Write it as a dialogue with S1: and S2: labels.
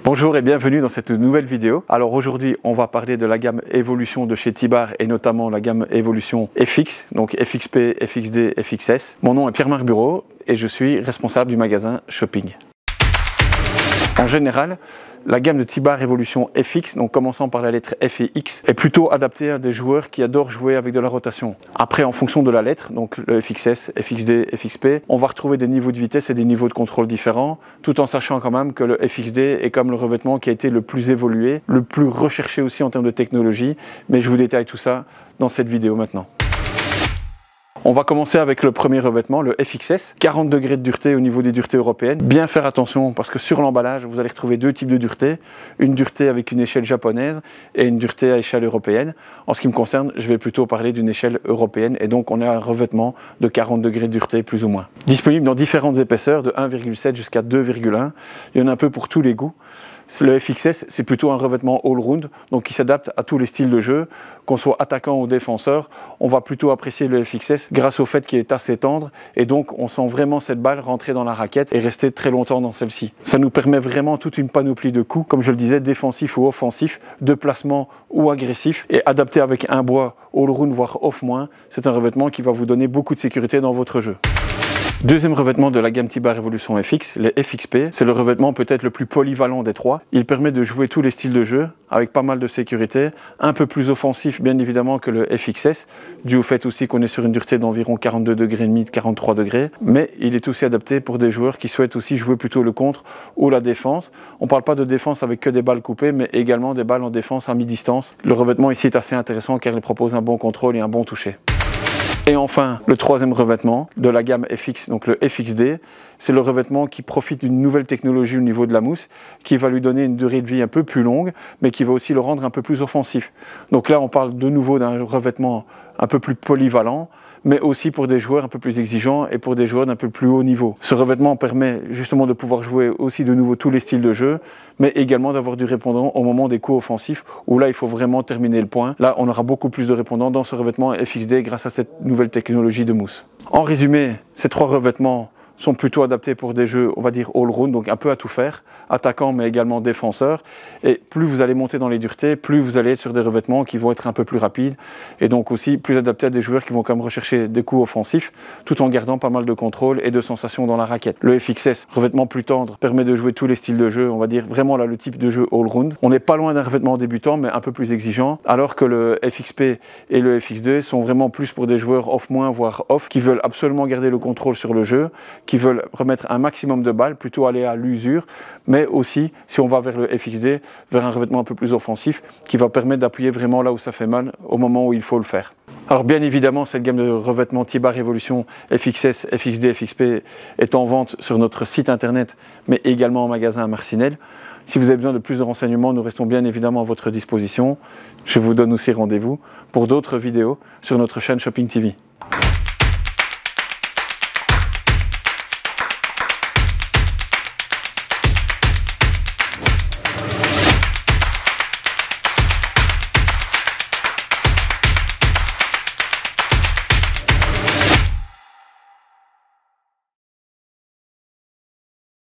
S1: Bonjour et bienvenue dans cette nouvelle vidéo. Alors aujourd'hui on va parler de la gamme Evolution de chez Tibar et notamment la gamme Evolution FX, donc FXP, FXD, FXS. Mon nom est Pierre-Marc Bureau et je suis responsable du magasin Shopping. En général, la gamme de Tibar Evolution FX, donc commençant par la lettre F et X, est plutôt adaptée à des joueurs qui adorent jouer avec de la rotation. Après, en fonction de la lettre, donc le FXS, FXD, FXP, on va retrouver des niveaux de vitesse et des niveaux de contrôle différents, tout en sachant quand même que le FXD est comme le revêtement qui a été le plus évolué, le plus recherché aussi en termes de technologie, mais je vous détaille tout ça dans cette vidéo maintenant. On va commencer avec le premier revêtement, le FXS, 40 degrés de dureté au niveau des duretés européennes. Bien faire attention parce que sur l'emballage, vous allez retrouver deux types de dureté. Une dureté avec une échelle japonaise et une dureté à échelle européenne. En ce qui me concerne, je vais plutôt parler d'une échelle européenne et donc on a un revêtement de 40 degrés de dureté plus ou moins. Disponible dans différentes épaisseurs de 1,7 jusqu'à 2,1. Il y en a un peu pour tous les goûts. Le FXS, c'est plutôt un revêtement all-round, donc qui s'adapte à tous les styles de jeu, qu'on soit attaquant ou défenseur. On va plutôt apprécier le FXS grâce au fait qu'il est assez tendre et donc on sent vraiment cette balle rentrer dans la raquette et rester très longtemps dans celle-ci. Ça nous permet vraiment toute une panoplie de coups, comme je le disais, défensif ou offensif, de placement ou agressif et adapté avec un bois all-round voire off-moins. C'est un revêtement qui va vous donner beaucoup de sécurité dans votre jeu. Deuxième revêtement de la gamme Tibar Evolution FX, les FXP. C'est le revêtement peut-être le plus polyvalent des trois. Il permet de jouer tous les styles de jeu avec pas mal de sécurité, un peu plus offensif bien évidemment que le FXS, dû au fait aussi qu'on est sur une dureté d'environ 42 degrés et demi, 43 degrés, mais il est aussi adapté pour des joueurs qui souhaitent aussi jouer plutôt le contre ou la défense. On ne parle pas de défense avec que des balles coupées, mais également des balles en défense à mi-distance. Le revêtement ici est assez intéressant car il propose un bon contrôle et un bon toucher. Et enfin, le troisième revêtement de la gamme FX, donc le FXD, c'est le revêtement qui profite d'une nouvelle technologie au niveau de la mousse, qui va lui donner une durée de vie un peu plus longue, mais qui va aussi le rendre un peu plus offensif. Donc là, on parle de nouveau d'un revêtement un peu plus polyvalent, mais aussi pour des joueurs un peu plus exigeants et pour des joueurs d'un peu plus haut niveau. Ce revêtement permet justement de pouvoir jouer aussi de nouveau tous les styles de jeu, mais également d'avoir du répondant au moment des coups offensifs, où là il faut vraiment terminer le point. Là on aura beaucoup plus de répondants dans ce revêtement FXD grâce à cette nouvelle technologie de mousse. En résumé, ces trois revêtements sont plutôt adaptés pour des jeux, on va dire all-round, donc un peu à tout faire, attaquant mais également défenseur. Et plus vous allez monter dans les duretés, plus vous allez être sur des revêtements qui vont être un peu plus rapides et donc aussi plus adaptés à des joueurs qui vont quand même rechercher des coups offensifs tout en gardant pas mal de contrôle et de sensations dans la raquette. Le FXS, revêtement plus tendre, permet de jouer tous les styles de jeu, on va dire vraiment là le type de jeu all-round. On n'est pas loin d'un revêtement débutant mais un peu plus exigeant, alors que le FXP et le FX2 sont vraiment plus pour des joueurs off-moins voire off qui veulent absolument garder le contrôle sur le jeu, qui veulent remettre un maximum de balles, plutôt aller à l'usure, mais aussi, si on va vers le FXD, vers un revêtement un peu plus offensif, qui va permettre d'appuyer vraiment là où ça fait mal, au moment où il faut le faire. Alors bien évidemment, cette gamme de revêtements Tibar Evolution FXS, FXD, FXP est en vente sur notre site internet, mais également en magasin à Marcinelle. Si vous avez besoin de plus de renseignements, nous restons bien évidemment à votre disposition. Je vous donne aussi rendez-vous pour d'autres vidéos sur notre chaîne Shopping TV.